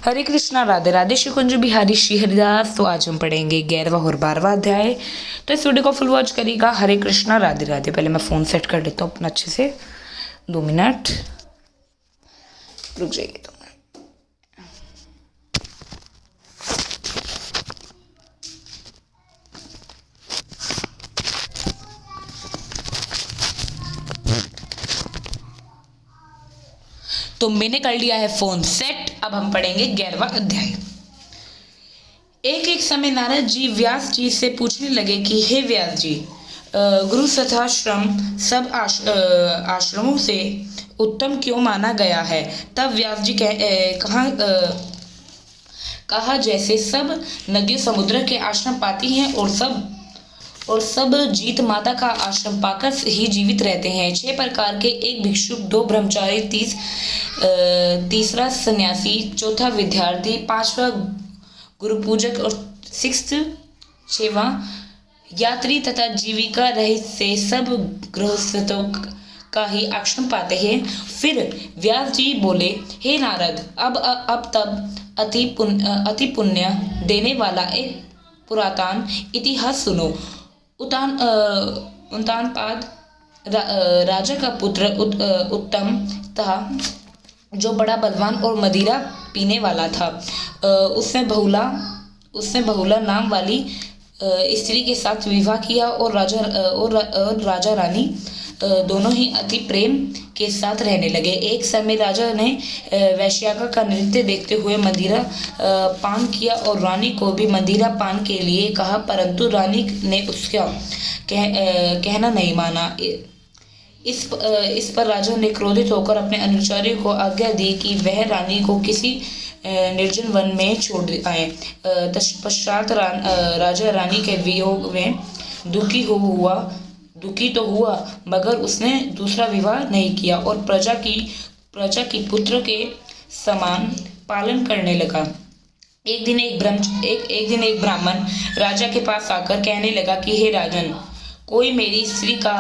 हरे कृष्णा, राधे राधे, श्री कुंज बिहारी, श्री हरिदास। तो आज हम पढ़ेंगे 11वां और 12वां अध्याय। तो इस वीडियो को फुल वॉच करिएगा। हरे कृष्णा, राधे राधे। पहले मैं फ़ोन सेट कर लेता हूँ अपना अच्छे से। 2 मिनट रुक जाइए। तो मैंने कर लिया है फ़ोन सेट। अब हम पढ़ेंगे 11वां अध्याय। एक एक समय नारद जी व्यास जी से पूछने लगे कि हे व्यास जी, गुरु तथाश्रम सब आश्रमों से उत्तम क्यों माना गया है। तब व्यास जी कहा जैसे सब नदियों समुद्र के आश्रम पाती हैं और सब जीत माता का आश्रम पाकर ही जीवित रहते हैं। 6 प्रकार के, एक भिक्षुक, 2 ब्रह्मचारी, तीसरा सन्यासी, चौथा विद्यार्थी, 5वां गुरु पूजक और 6वां यात्री तथा जीविका रहित से सब गृहस्थों का ही आश्रम पाते हैं। फिर व्यास जी बोले, हे नारद, अब तब अति पुण्य देने वाला एक पुरातन इतिहास सुनो। उत्तानपाद राजा का पुत्र उत्तम था, जो बड़ा बलवान और मदिरा पीने वाला था। उसने बहुला नाम वाली स्त्री के साथ विवाह किया और राजा रानी दोनों ही अति प्रेम के साथ रहने लगे। एक समय राजा ने वैश्याका का नृत्य देखते हुए मदिरा पान किया और रानी को भी मदिरा पान के लिए कहा, परंतु रानी ने उसका कहना नहीं माना। इस पर राजा ने क्रोधित होकर अपने अनुचरों को आज्ञा दी कि वह रानी को किसी निर्जन वन में छोड़ आए। तत्पश्चात राजा रानी के वियोग में दुखी तो हुआ, मगर उसने दूसरा विवाह नहीं किया और प्रजा की पुत्र के समान पालन करने लगा। एक दिन एक ब्राह्मण राजा के पास आकर कहने लगा कि हे राजन, कोई मेरी स्त्री का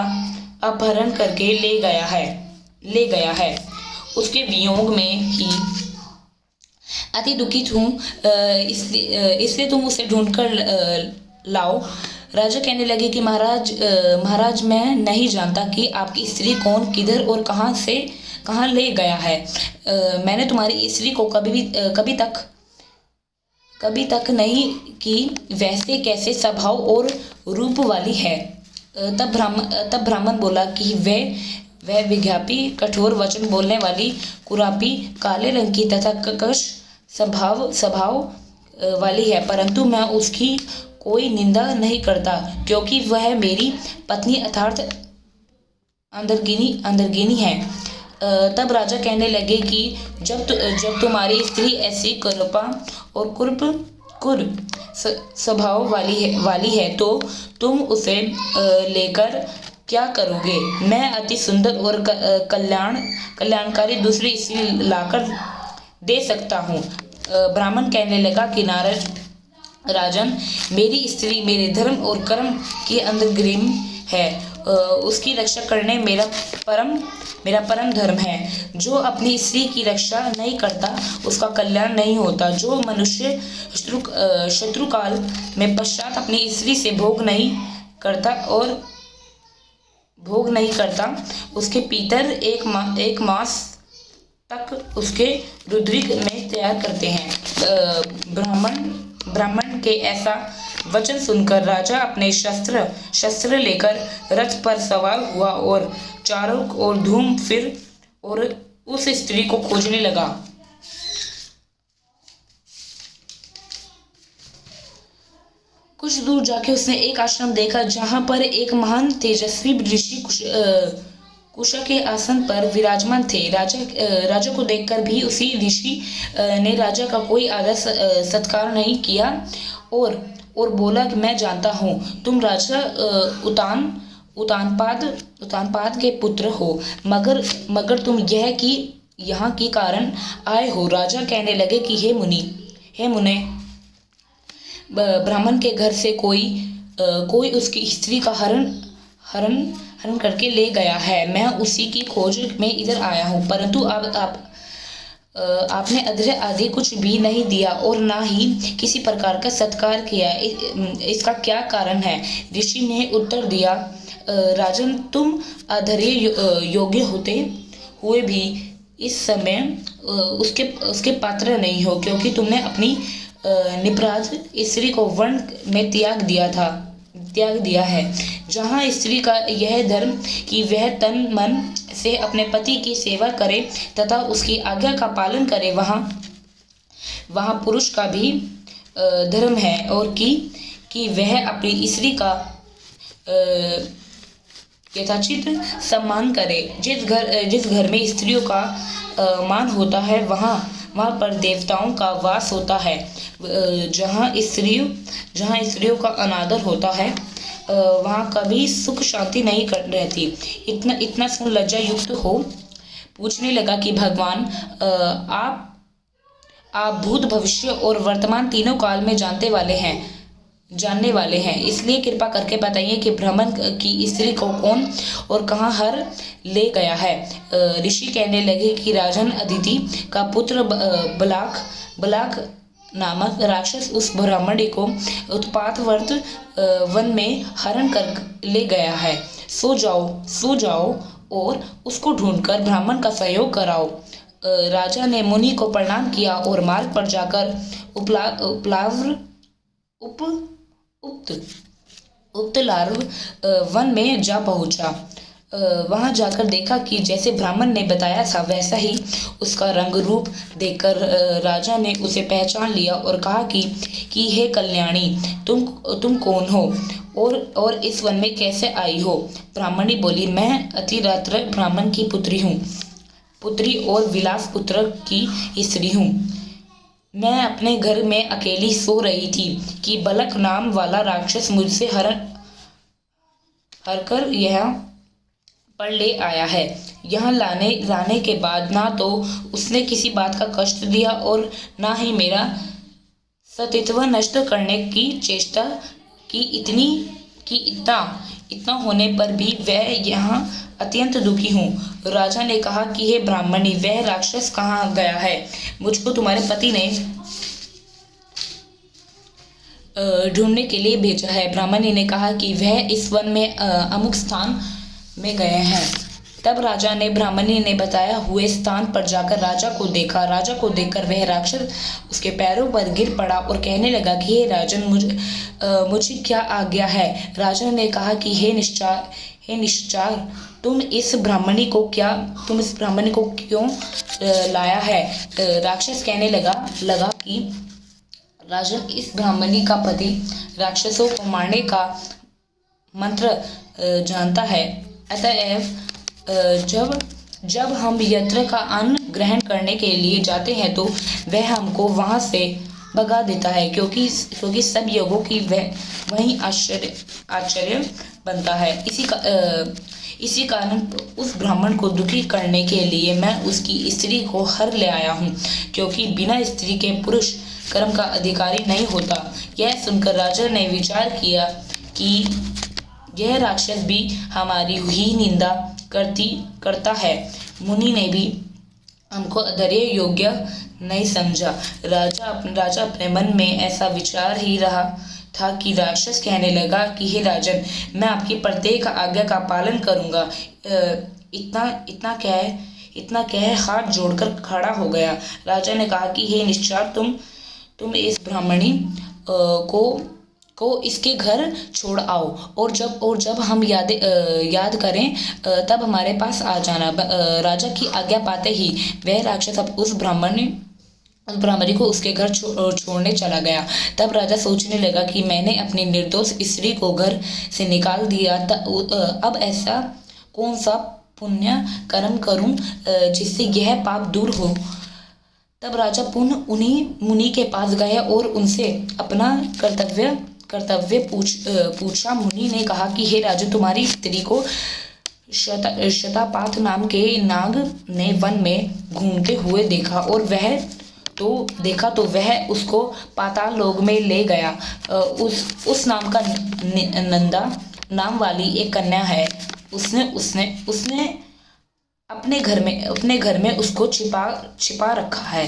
अपहरण करके ले गया है। उसके वियोग में ही अति दुखित हूँ, इसलिए तुम उसे ढूंढ कर लाओ। राजा कहने लगे कि महाराज, मैं नहीं जानता कि आपकी स्त्री कौन, किधर और कहाँ ले गया है। मैंने तुम्हारी स्त्री को कभी तक नहीं कि वैसे कैसे स्वभाव और रूप वाली है। तब ब्राह्मण बोला कि वह विज्ञापी, कठोर वचन बोलने वाली, कुरापी, काले रंग की तथा कर्कश स्वभाव वाली है, परंतु मैं उसकी कोई निंदा नहीं करता, क्योंकि वह मेरी पत्नी अर्थात अंदरगिनी है। तब राजा कहने लगे कि जब तुम्हारी स्त्री ऐसी कृपा और कुर स्वभाव वाली है तो तुम उसे लेकर क्या करोगे। मैं अति सुंदर और कल्याणकारी दूसरी स्त्री लाकर दे सकता हूँ। ब्राह्मण कहने लगा कि राजन, मेरी स्त्री मेरे धर्म और कर्म के अंतर्ग्रामी है। उसकी रक्षा करने मेरा परम धर्म है। जो अपनी स्त्री की रक्षा नहीं करता उसका कल्याण नहीं होता। जो मनुष्य शत्रुकाल में पश्चात अपनी स्त्री से भोग नहीं करता उसके पितर एक मास तक उसके रुद्रिक में तैयार करते हैं। ब्राह्मण के ऐसा वचन सुनकर राजा अपने शस्त्र लेकर रथ पर सवार हुआ और चारों ओर घूम फिर और उस स्त्री को खोजने लगा। कुछ दूर जाके उसने एक आश्रम देखा, जहां पर एक महान तेजस्वी ऋषि कुशा के आसन पर विराजमान थे। राजा को देखकर भी उसी ऋषि ने राजा का कोई आदर सत्कार नहीं किया और बोला कि मैं जानता हूँ तुम राजा उत्तानपाद के पुत्र हो, मगर तुम यहाँ की कारण आए हो। राजा कहने लगे कि हे मुने, ब्राह्मण के घर से कोई उसकी स्त्री का हरण करके ले गया है। मैं उसी की खोज में इधर आया हूँ, परंतु आपने अधर आधे कुछ भी नहीं दिया और ना ही किसी प्रकार का सत्कार किया, इसका क्या कारण है? ऋषि ने उत्तर दिया, राजन, तुम अधरे योग्य होते हुए भी इस समय उसके उसके पात्र नहीं हो, क्योंकि तुमने अपनी निपराध स्त्री को वन में त्याग दिया है। जहाँ स्त्री का यह धर्म कि वह तन मन से अपने पति की सेवा करे तथा उसकी आज्ञा का पालन करे, वहाँ पुरुष का भी धर्म है और कि वह अपनी स्त्री का यथाचित सम्मान करे। जिस घर में स्त्रियों का मान होता है, वहाँ पर देवताओं का वास होता है। जहाँ स्त्रियों का अनादर होता है, वहाँ कभी सुख शांति नहीं रहती। इतना सुन लज्जा युक्त हो पूछने लगा कि भगवान, आप भूत, भविष्य और वर्तमान तीनों काल में जानने वाले हैं, इसलिए कृपा करके बताइए कि ब्राह्मण की स्त्री को कौन और कहाँ हर ले गया है। ऋषि कहने लगे कि राजन, अदिति का पुत्र बलाक नामक राक्षस उस ब्राह्मणी को उत्पातवर्त वन में हरण कर ले गया है। सो जाओ और उसको ढूंढकर ब्राह्मण का सहयोग कराओ। राजा ने मुनि को प्रणाम किया और मार्ग पर जाकर उपतलार्व वन में जा पहुंचा। वहां जाकर देखा कि जैसे ब्राह्मण ने बताया था वैसा ही उसका रंग रूप देखकर राजा ने उसे पहचान लिया और कहा कि हे कल्याणी, तुम कौन हो और इस वन में कैसे आई हो? ब्राह्मणी बोली, मैं अतिरात्र ब्राह्मण की पुत्री और विलास पुत्र की स्त्री हूँ। मैं अपने घर में अकेली सो रही थी कि बलक नाम वाला राक्षस मुझसे हरकर यह पर ले आया है। यहाँ लाने के बाद ना तो उसने किसी बात का कष्ट दिया और ना ही मेरा सतीत्व नष्ट करने की चेष्टा की। इतना होने पर भी वह यहाँ अत्यंत दुखी हूँ। राजा ने कहा कि हे ब्राह्मणी, वह राक्षस कहाँ गया है? मुझको तुम्हारे पति ने ढूंढने के लिए भेजा है। ब्राह्मणी ने कहा कि वह इस वन में अमुक स्थान में गए हैं। तब राजा ने ब्राह्मणी ने बताया हुए स्थान पर जाकर राजा को देखा। राजा को देखकर वह राक्षस उसके पैरों पर गिर पड़ा और कहने लगा कि हे राजन, मुझे क्या आज्ञा है? राजा ने कहा कि हे निश्चार, तुम इस ब्राह्मणी को क्यों लाया है? राक्षस कहने लगा कि राजन, इस ब्राह्मणी का पति राक्षसों को मारने का मंत्र जानता है, अतएव जब हम यत्र का अन्न ग्रहण करने के लिए जाते हैं तो वह हमको वहां से भगा देता है, क्योंकि सब योगों की वही आश्चर्य बनता है। इसी कारण उस ब्राह्मण को दुखी करने के लिए मैं उसकी स्त्री को हर ले आया हूँ, क्योंकि बिना स्त्री के पुरुष कर्म का अधिकारी नहीं होता। यह सुनकर राजा ने विचार किया कि यह राक्षस भी हमारी ही निंदा करता है। मुनि ने भी हमको अधर्य योग्य नहीं समझा। राजा अपने मन में ऐसा विचार ही रहा था कि राक्षस कहने लगा कि हे राजन, मैं आपकी प्रत्येक आज्ञा का पालन करूंगा। इतना कह हाथ जोड़कर खड़ा हो गया। राजा ने कहा कि हे निश्चार, तुम इस ब्राह्मणी को इसके घर छोड़ आओ और जब हम याद करें तब हमारे पास आ जाना। राजा की आज्ञा पाते ही वह राक्षस अब उस ब्राह्मणी को उसके घर छोड़ने चला गया। तब राजा सोचने लगा कि मैंने अपनी निर्दोष स्त्री को घर से निकाल दिया, अब ऐसा कौन सा पुण्य कर्म करूं जिससे यह पाप दूर हो। तब राजा पुनः उन्हीं मुनि के पास गए और उनसे अपना कर्तव्य पूछा। मुनि ने कहा कि हे राजन, तुम्हारी स्त्री को शतापात नाम के नाग ने वन में घूमते हुए देखा और वह उसको पाताल लोक में ले गया। उस नाम का नंदा नाम वाली एक कन्या है। उसने अपने घर में उसको छिपा रखा है।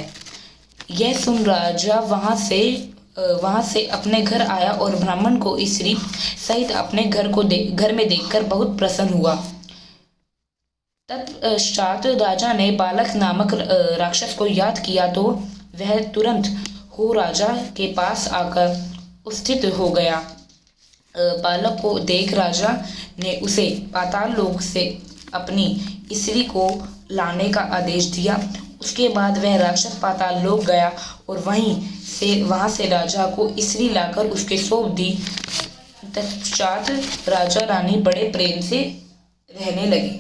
यह सुन राजा वहां से अपने घर आया और ब्राह्मण को स्त्री सहित अपने घर में देखकर बहुत प्रसन्न हुआ। तत्पश्चात राजा ने बालक नामक राक्षस को याद किया तो वह तुरंत हो राजा के पास आकर उपस्थित हो गया। बालक को देख राजा ने उसे पाताल लोक से अपनी स्त्री को लाने का आदेश दिया। उसके बाद वह राक्षस पाताल लोक गया और वहां से राजा को स्त्री लाकर उसके सौंप दी। तत्पश्चात राजा रानी बड़े प्रेम से रहने लगे।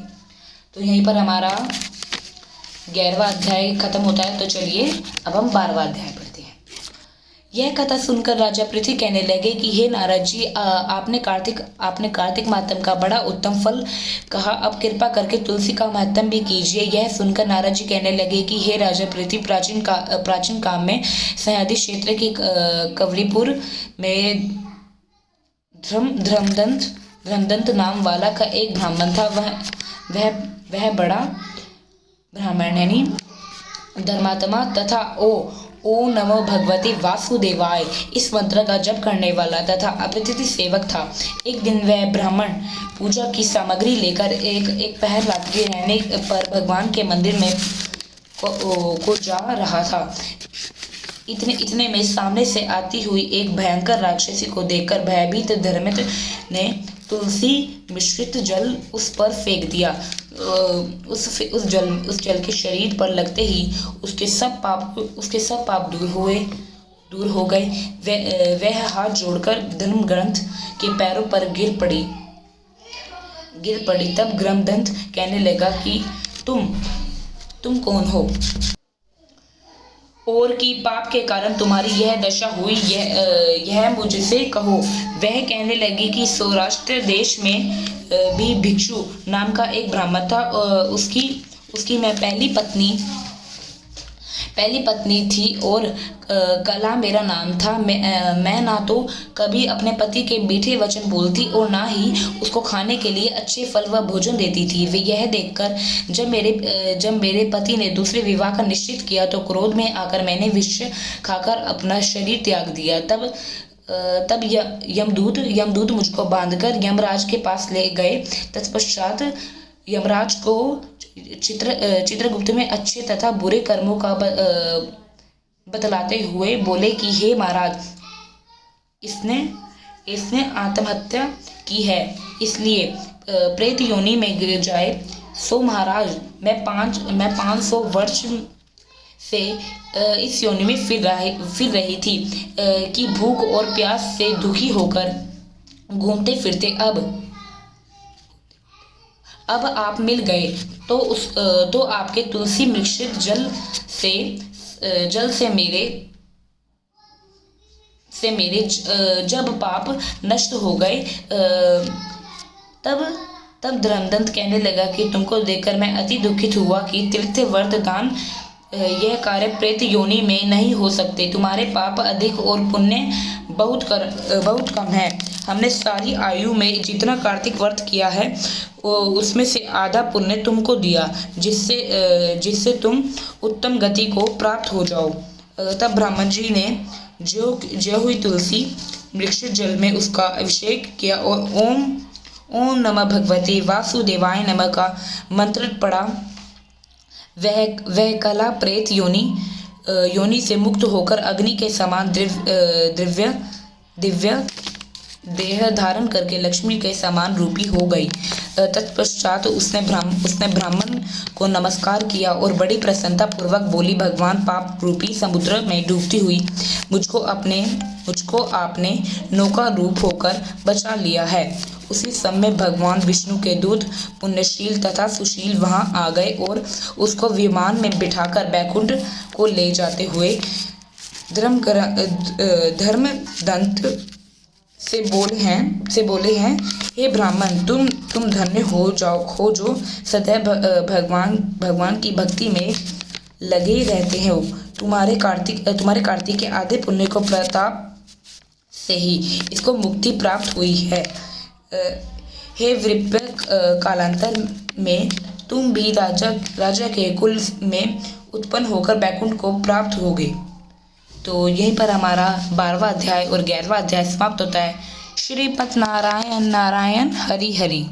तो यहीं पर हमारा 11वां अध्याय खत्म होता है। तो चलिए अब हम 12वां अध्याय पढ़ते हैं। यह कथा सुनकर राजा पृथ्वी कहने लगे कि हे नारद जी, आपने कार्तिक मातम का बड़ा उत्तम फल कहा। अब कृपा करके तुलसी का मातम भी कीजिए। यह सुनकर नारद जी कहने लगे कि हे राजा पृथ्वी, प्राचीन काल में सह्याद्रि क्षेत्र की कवरीपुर में धर्मदंत नाम वाला का एक ब्राह्मण था। वह बड़ा ब्राह्मण यानी धर्मात्मा तथा ओ नमो भगवती वासुदेवाय इस मंत्र का जप करने वाला तथा अप्रतिथ सेवक था। एक दिन वह ब्राह्मण पूजा की सामग्री लेकर एक पहर रात्रि रहने पर भगवान के मंदिर में को जा रहा था। इतने में सामने से आती हुई एक भयंकर राक्षसी को देखकर भयभीत धर्मिष्ठ ने तुलसी मिश्रित जल उस पर फेंक दिया। उस जल के शरीर पर लगते ही उसके सब पाप दूर हो गए। वह हाथ जोड़कर धर्मग्रंथ के पैरों पर गिर पड़ी। तब धर्मग्रंथ कहने लगा कि तुम कौन हो और कि पाप के कारण तुम्हारी यह दशा हुई, यह मुझसे कहो। वह कहने लगी कि सौराष्ट्र देश में भी भिक्षु नाम का एक ब्राह्मण था। उसकी मैं पहली पत्नी थी और कला मेरा नाम था। मैं ना तो कभी अपने पति के मीठे वचन बोलती और ना ही उसको खाने के लिए अच्छे फल व भोजन देती थी। वे यह देखकर जब मेरे पति ने दूसरे विवाह का निश्चित किया तो क्रोध में आकर मैंने विष खाकर अपना शरीर त्याग दिया। तब यमदूत मुझको बांधकर यमराज के पास ले गए। तत्पश्चात यमराज को चित्रगुप्त में अच्छे तथा बुरे कर्मों का बतलाते हुए बोले कि हे महाराज, इसने आत्महत्या की है, इसलिए प्रेत योनि में गिर जाए। सो महाराज, मैं 500 वर्ष से इस योनि में फिर रही थी कि भूख और प्यास से दुखी होकर घूमते फिरते अब आप मिल गए तो आपके तुलसी मिश्रित जल से मेरे जब पाप नष्ट हो गए। तब धर्मदंत कहने लगा कि तुमको देखकर मैं अति दुखित हुआ कि तीर्थ व्रत दान यह कार्य प्रेत योनि में नहीं हो सकते। तुम्हारे पाप अधिक और पुण्य बहुत कम है। हमने सारी आयु में जितना कार्तिक व्रत किया है उसमें से आधा पुण्य तुमको दिया, जिससे तुम उत्तम गति को प्राप्त हो जाओ। तब ब्राह्मण जी ने जो हुई तुलसी मिश्रित जल में उसका अभिषेक किया और ओम नमः भगवते वासुदेवाय नमः का मंत्र पढ़ा। वह कला प्रेत योनि से मुक्त होकर अग्नि के समान दिव्य देह धारण करके लक्ष्मी के समान रूपी हो गई। तत्पश्चात उसने ब्राह्मण को नमस्कार किया और बड़ी प्रसन्नता पूर्वक बोली, भगवान पाप रूपी समुद्र में डूबती हुई मुझको आपने नौका रूप होकर बचा लिया है। उसी समय भगवान विष्णु के दूत पुण्यशील तथा सुशील वहां आ गए और उसको विमान में बिठाकर बैकुंठ को ले जाते हुए धर्मदंत से बोले हैं, हे ब्राह्मण, तुम धन्य हो जो सदैव भगवान की भक्ति में लगे रहते हो। तुम्हारे कार्तिक के आधे पुण्य को प्रताप से ही इसको मुक्ति प्राप्त हुई है। हे वृप्य, कालांतर में तुम भी राजा राजा के कुल में उत्पन्न होकर बैकुंठ को प्राप्त होगे। तो यहीं पर हमारा 12वां अध्याय और 11वां अध्याय समाप्त होता है। श्रीपत नारायण नारायण हरि हरि।